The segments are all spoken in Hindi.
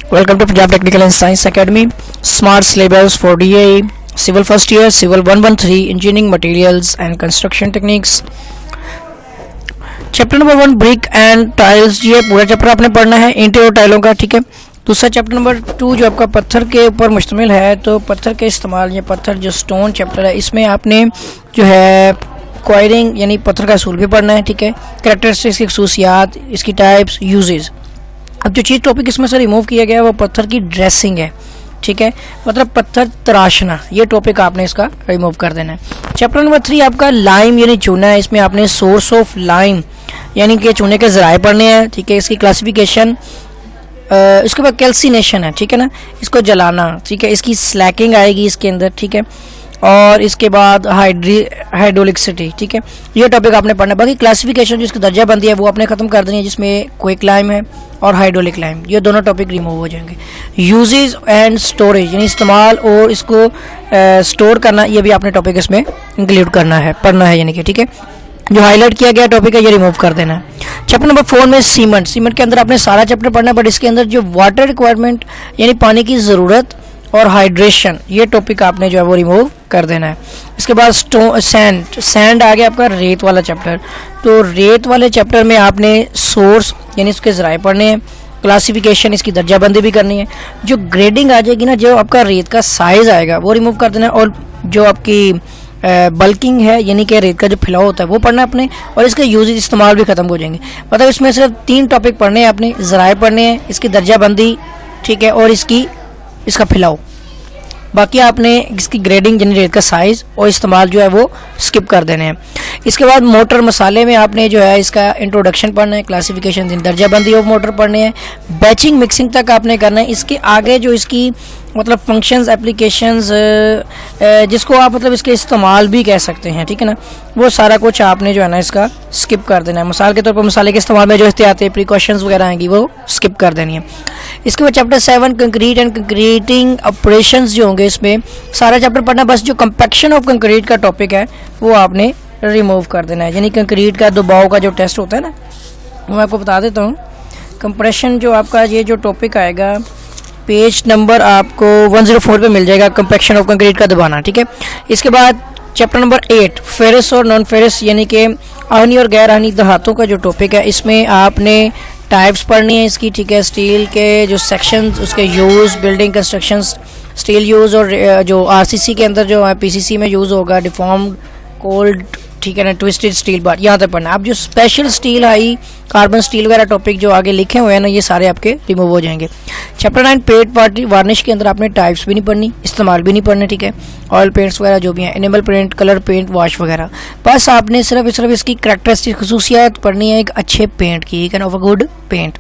Welcome to Punjab Technical and Science Academy. Smart syllabus for DAE, Civil First Year, Civil 113, Engineering Materials and Construction Techniques. Chapter number 1 brick and tiles, ये पूरा चैप्टर आपने पढ़ना है ईंटें और टाइलों का, ठीक है। दूसरा चैप्टर नंबर 2 जो आपका पत्थर के ऊपर मुश्तमिल है, तो पत्थर के इस्तेमाल, ये पत्थर जो स्टोन चैप्टर है, इसमें आपने जो है क्वायरिंग यानी पत्थर का असूल भी पढ़ना है, ठीक है। कैरेक्टरिस्टिक्स की खसूसियात, इसकी टाइप्स, यूजेस। अब जो चीज़ टॉपिक इसमें से रिमूव किया गया है वो पत्थर की ड्रेसिंग है, ठीक है, मतलब पत्थर तराशना, ये टॉपिक आपने इसका रिमूव कर देना है। चैप्टर नंबर 3 आपका लाइम यानी चूना है, इसमें आपने सोर्स ऑफ लाइम यानी कि चूने के ज़राए पढ़ने हैं, ठीक है। इसकी क्लासिफिकेशन, इसके बाद कैल्सिनेशन है, ठीक है ना, इसको जलाना, ठीक है। इसकी स्लैकिंग आएगी इसके अंदर, ठीक है। और इसके बाद हाइड्रोलिसिटी, ठीक है, ये टॉपिक आपने पढ़ना है। बाकी क्लासिफिकेशन जो इसकी दर्जाबंदी है वो आपने ख़त्म कर देनी है, जिसमें क्विक लाइम है और हाइड्रोलिक लाइम, ये दोनों टॉपिक रिमूव हो जाएंगे। यूजेस एंड स्टोरेज यानी इस्तेमाल और इसको स्टोर करना, ये भी आपने टॉपिक इसमें इंक्लूड करना है, पढ़ना है यानी कि, ठीक है। जो हाईलाइट किया गया टॉपिक है ये रिमूव कर देना है। चैप्टर नंबर 4 में सीमेंट, सीमेंट के अंदर आपने सारा चैप्टर पढ़ना है, बट इसके अंदर जो वाटर रिक्वायरमेंट यानी पानी की ज़रूरत और हाइड्रेशन, ये टॉपिक आपने जो है वो रिमूव कर देना है। इसके बाद सैंड आ गया आपका रेत वाला चैप्टर, तो रेत वाले चैप्टर में आपने सोर्स यानी इसके ज़राए पढ़ने हैं, क्लासिफिकेशन, इसकी दर्जाबंदी भी करनी है। जो ग्रेडिंग आ जाएगी ना, जो आपका रेत का साइज़ आएगा वो रिमूव कर देना है, और जो आपकी बल्किंग है यानी कि रेत का जो फैलाव होता है वो पढ़ना है अपने, और इसके यूजेज इस्तेमाल भी ख़त्म हो जाएंगे। मतलब इसमें सिर्फ 3 टॉपिक पढ़ने हैं आपने, ज़राए पढ़ने हैं, इसकी दर्जाबंदी, ठीक है, और इसका फैलाव। बाकी आपने इसकी ग्रेडिंग यानी रेत का साइज़ और इस्तेमाल जो है वो स्किप कर देने हैं। इसके बाद मोटर मसाले में आपने जो है इसका इंट्रोडक्शन पढ़ना है, क्लासिफिकेशन, दर्जाबंदी ऑफ मोटर पढ़ने हैं, बैचिंग मिक्सिंग तक आपने करना है। इसके आगे जो इसकी मतलब फंक्शंस, एप्लीकेशंस, जिसको आप मतलब इसके इस्तेमाल भी कह सकते हैं, ठीक है ना, वो सारा कुछ आपने जो है ना इसका स्किप कर देना है। मिसाल के तौर पर मसाले के इस्तेमाल में जो एहतियाती प्रिकॉशंस वगैरह आएंगी वो स्किप कर देनी है। इसके बाद chapter 7 concrete and concreting operations जो होंगे, इसमें सारा चैप्टर पढ़ना, बस जो कंपैक्शन ऑफ कंक्रीट का टॉपिक है वो आपने रिमूव कर देना है। यानी कंक्रीट का दबाव का जो टेस्ट होता है ना, वो मैं आपको बता देता हूँ। कंप्रेशन जो आपका ये जो टॉपिक आएगा, पेज नंबर आपको 104 पे मिल जाएगा, कंपैक्शन ऑफ कंक्रीट का दबाना, ठीक है। इसके बाद चैप्टर नंबर 8 फेरस और नॉन फेरस यानी कि आहनी और गैर आहनी धातुओं का जो टॉपिक है, इसमें आपने टाइप्स पढ़नी है इसकी, ठीक है। स्टील के जो सेक्शन, उसके use, building construction, steel use, और जो आरसीसी के अंदर जो है पीसीसी में यूज़ होगा, डिफॉर्म्ड, कोल्ड, ठीक है ना, ट्विस्टेड स्टील बार, यहाँ तक पढ़ना। अब जो स्पेशल स्टील आई, कार्बन स्टील वगैरह टॉपिक जो आगे लिखे हुए हैं ना, ये सारे आपके रिमूव हो जाएंगे। चैप्टर 9 पेंट वार्निश के अंदर आपने टाइप्स भी नहीं पढ़नी, इस्तेमाल भी नहीं पढ़ने, ठीक है। ऑयल पेंट्स वगैरह जो भी हैं, animal paint, colour paint, wash वगैरह, बस आपने सिर्फ इसकी करैक्टरिस्टिक खसूसियात पढ़नी है एक अच्छे पेंट की, can of a good paint.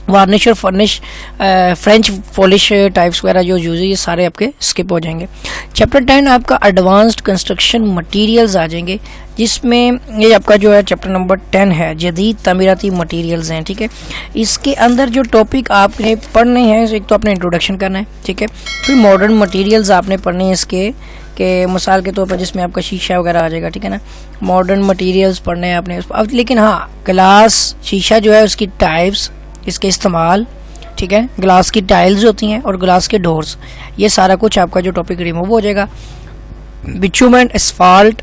Varnish और फर्निश, फ्रेंच पॉलिश टाइप्स वगैरह जो यूज है, ये सारे आपके स्किप हो जाएंगे। चैप्टर 10 आपका एडवांस्ड कंस्ट्रक्शन मटेरियल्स आ जाएंगे, जिसमें ये आपका जो है चैप्टर नंबर 10 है, जदीद तामीराती मटेरियल्स हैं, ठीक है। इसके अंदर जो टॉपिक आपने पढ़ने हैं, एक तो आपने इंट्रोडक्शन करना है, ठीक है। फिर मॉडर्न मटेरियल्स आपने पढ़ने हैं इसके, के मिसाल के तौर पर जिसमें आपका शीशा वगैरह आ जाएगा, ठीक है ना। मॉडर्न मटेरियल्स पढ़ने हैं आपने। अब लेकिन हाँ, ग्लास शीशा जो है उसकी टाइप्स, इसके इस्तेमाल, ठीक है, ग्लास की टाइल्स होती हैं और ग्लास के डोर्स, ये सारा कुछ आपका जो टॉपिक रिमूव हो जाएगा। बिचूमेंट, एस्फाल्ट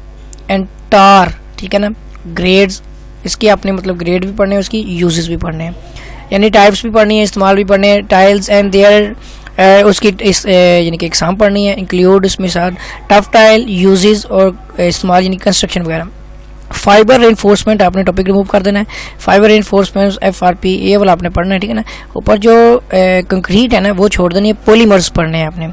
एंड टार, ठीक है ना। ग्रेड्स, इसके आपने मतलब ग्रेड भी पढ़ने हैं, उसकी यूजेस भी पढ़ने हैं, यानी टाइप्स भी पढ़नी है, इस्तेमाल भी पढ़ने हैं। टाइल्स एंड देयर, उसकी यानी कि एग्जाम पढ़नी है, इंक्लूड इसमें साथ टफ टाइल, यूजेस और इस्तेमाल यानी कंस्ट्रक्शन वगैरह। फाइबर रेनफोर्समेंट आपने टॉपिक रिमूव कर देना है। फाइबर रेनफोर्समेंट, FRP, ये वाला आपने पढ़ना है, ठीक है ना। ऊपर जो कंक्रीट है ना वो छोड़ देनी है, पॉलीमर्स पढ़ने हैं आपने,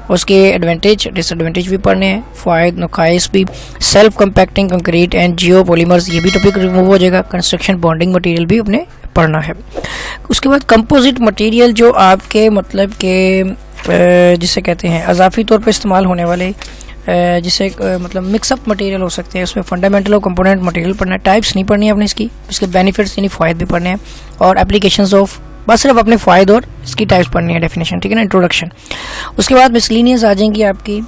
उसके एडवांटेज डिसएडवांटेज भी पढ़ने हैं, फ़ायदे नुक़ाइस भी। Self compacting concrete and Jio polymers, ये भी टॉपिक रिमूव हो जाएगा। कंस्ट्रक्शन बॉन्डिंग मटेरियल भी अपने पढ़ना है। उसके बाद कंपोजिट मटेरियल जो आपके मतलब के जिसे कहते हैं अजाफी तौर पर इस्तेमाल होने वाले, जिसे मतलब मिक्सअप मटेरियल हो सकते हैं, उसमें फंडामेंटल और कंपोनेंट मटेरियल पढ़ना है। टाइप्स नहीं पढ़नी है आपने इसकी, इसके बेनिफिट्स यानी फ़ायदे भी पढ़ने हैं, और एप्लीकेशंस ऑफ, बस सिर्फ अपने फ़ायदे और इसकी टाइप्स पढ़नी है, डेफिनेशन, ठीक है ना, इंट्रोडक्शन। उसके बाद मिसलिनियस आ जाएंगी आपकी,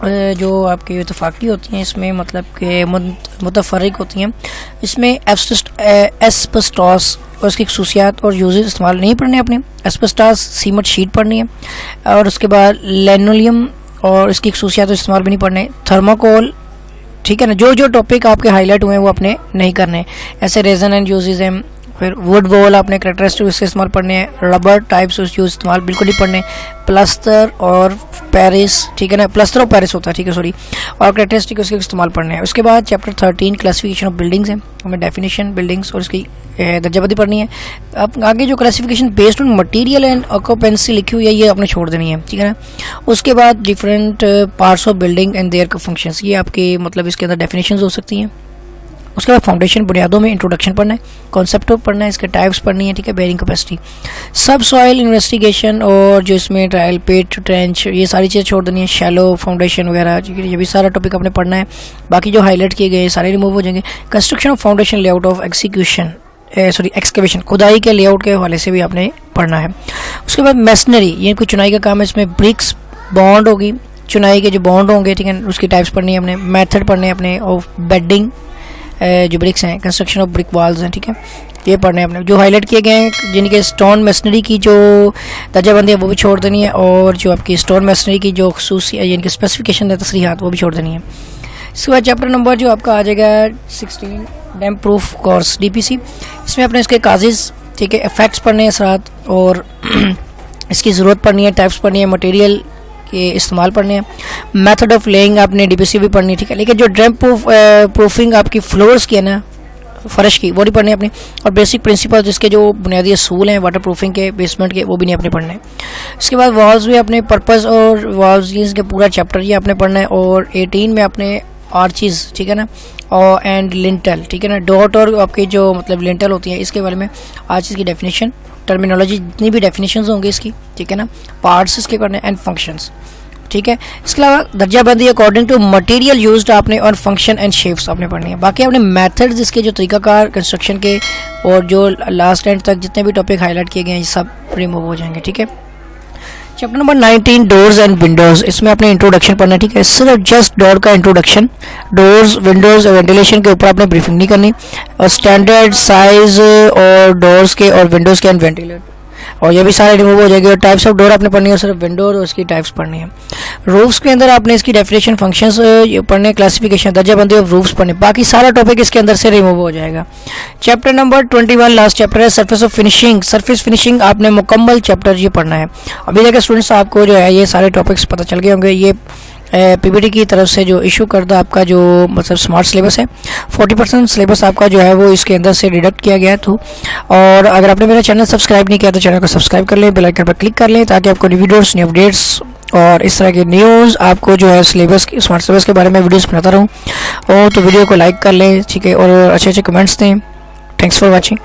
जो आपकी इतफाक़ी होती हैं, इसमें मतलब के मुतफर्रिक होती हैं। इसमें एस्बेस्टॉस और उसकी खसूसियात और यूजेस इस्तेमाल नहीं पढ़ने अपने। एस्बेस्टॉस सीमेंट शीट पढ़नी है और उसके बाद लिनोलियम और इसकी खसूसियात और इस्तेमाल भी नहीं पढ़ने। थर्माकोल, ठीक है ना, जो जो टॉपिक आपके हाईलाइट हुए हैं वो आपने नहीं करने। ऐसे रेजन एंड यूजेस हैं। फिर वुड वॉल आपने करेक्टरिस्टिक उसके इस्तेमाल पढ़ने हैं। रबर टाइप्स उस यूज इस्तेमाल बिल्कुल नहीं पढ़ने। प्लास्टर और पेरिस, ठीक है ना, प्लास्टर और पेरिस होता है, ठीक है सॉरी, और करेक्टरिस्टिक उसके इस्तेमाल पढ़ने हैं। उसके बाद चैप्टर 13 क्लासिफिकेशन ऑफ बिल्डिंग्स है, हमें डेफिनेशन बिल्डिंग्स और उसकी दर्जाबंदी पढ़नी है। अब आगे जो classification based on material and occupancy लिखी हुई है ये आपने छोड़ देनी है, ठीक है ना। उसके बाद different parts of building and their functions, ये आपके मतलब इसके अंदर डेफिनेशंस हो सकती हैं। उसके बाद फाउंडेशन बुनियादों में इंट्रोडक्शन पढ़ना है, कॉन्सेप्ट पढ़ना है, इसके टाइप्स पढ़नी है, ठीक है, बेयरिंग कैपेसिटी, सब सॉइल इन्वेस्टिगेशन और जो इसमें ट्रायल पेट ट्रेंच ये सारी चीज़ें छोड़ देनी है, शैलो फाउंडेशन वगैरह, ठीक है, ये भी सारा टॉपिक आपने पढ़ना है। बाकी जो हाईलाइट किए गए सारे रिमूव हो जाएंगे। Construction of foundation layout of excavation खुदाई के लेआउट के हवाले से भी आपने पढ़ना है। उसके बाद मेसनरी, ये कोई चुनाई का काम है, इसमें ब्रिक्स बॉन्ड होगी, चुनाई के जो बॉन्ड होंगे, ठीक है, उसकी टाइप्स पढ़नी है अपने। मेथड पढ़ने हैं अपने ऑफ बेडिंग, जो ब्रिक्स हैं, कंस्ट्रक्शन ऑफ ब्रिक वॉल्स हैं, ठीक है, ये पढ़ने हैं अपने। जो हाईलाइट किए गए हैं जिनके स्टोन मेसनरी की जो दर्जाबंदी है वो भी छोड़ देनी है, और जो आपकी स्टोन मेसनरी की जो खसूसी इनकी स्पेसिफिकेशन है तसरीहात वो भी छोड़ देनी है। इसके बाद चैप्टर नंबर जो आपका आ जाएगा 16 डैम प्रूफ कोर्स DPC, इसमें अपने इसके काजेज़, ठीक है, इफेक्ट्स पढ़ने हैं असरात, और इसकी ज़रूरत पढ़नी है, टाइप्स पढ़नी है, मटेरियल के इस्तेमाल पढ़ने हैं। मेथड ऑफ लेइंग आपने DPC भी पढ़नी है, ठीक है, लेकिन जो ड्रम प्रूफिंग आपकी फ्लोर्स की है ना, फर्श की, वो नहीं पढ़नी है अपनी। और बेसिक प्रिंसिपल जिसके जो बुनियादी असूल हैं वाटर प्रूफिंग के, बेसमेंट के, वो भी नहीं अपने पढ़ने। इसके बाद वॉल्स भी अपने पर्पस और वॉल्स के पूरा चैप्टर ये आपने पढ़ना है। और 18 में आपने आर्चीज़, ठीक है ना, और एंड लिंटल, ठीक है ना, डॉट और आपकी जो मतलब लिंटल होती है इसके बारे में आर्चीज़ की डेफिनेशन, टर्मिनोलॉजी, जितनी भी डेफिनेशंस होंगी इसकी, ठीक है ना, पार्ट्स इसके करने एंड फंक्शंस, ठीक है। इसके अलावा दर्जाबंदी अकॉर्डिंग टू मटेरियल यूज्ड आपने और फंक्शन एंड शेप्स आपने पढ़नी है। बाकी आपने मेथड्स इसके जो तरीकाकार कंस्ट्रक्शन के और जो लास्ट एंड तक जितने भी टॉपिक हाईलाइट किए गए हैं ये सब रिमूव हो जाएंगे, ठीक है। Chapter number 19 doors and Windows, इसमें आपने इंट्रोडक्शन पढ़ना है, ठीक है, सिर्फ जस्ट डोर का इंट्रोडक्शन, डोर्स विंडोज़ और वेंटिलेशन के ऊपर आपने ब्रीफिंग नहीं करनी, और स्टैंडर्ड साइज और डोर्स के और विंडोज़ के एंड वेंटिलेटर, और ये भी सारे रिमूव हो जाएंगे। और टाइप्स ऑफ डोर आपने पढ़नी है, सिर्फ विंडो और उसकी टाइप्स पढ़नी है। रूफ्स के अंदर आपने इसकी डेफिनेशन, फंक्शंस पढ़ने, क्लासिफिकेशन, दर्जाबंदी ऑफ रूफ्स पढ़ने, बाकी सारा टॉपिक इसके अंदर से रिमूव हो जाएगा। चैप्टर नंबर 21 लास्ट चैप्टर है, surface of finishing, surface finishing आपने मुकम्मल चैप्टर ये पढ़ना है। अभी तक स्टूडेंट्स आपको जो है ये सारे टॉपिक्स पता चल गए होंगे। ये PBT की तरफ से जो इशू करदा आपका जो मतलब स्मार्ट सिलेबस है, 40% सिलेबस आपका जो है वो इसके अंदर से डिडक्ट किया गया है। तो और अगर आपने मेरा चैनल सब्सक्राइब नहीं किया तो चैनल को सब्सक्राइब कर लें, बेल आइकन पर क्लिक कर लें, ताकि आपको न्यू वीडियोस, न्यू अपडेट्स और इस तरह के न्यूज़ आपको जो है सिलेबस स्मार्ट सिलेबस के बारे में वीडियोस बनाता रहूँ। और तो वीडियो को लाइक कर लें, ठीक है, और अच्छे अच्छे कमेंट्स दें। Thanks for watching.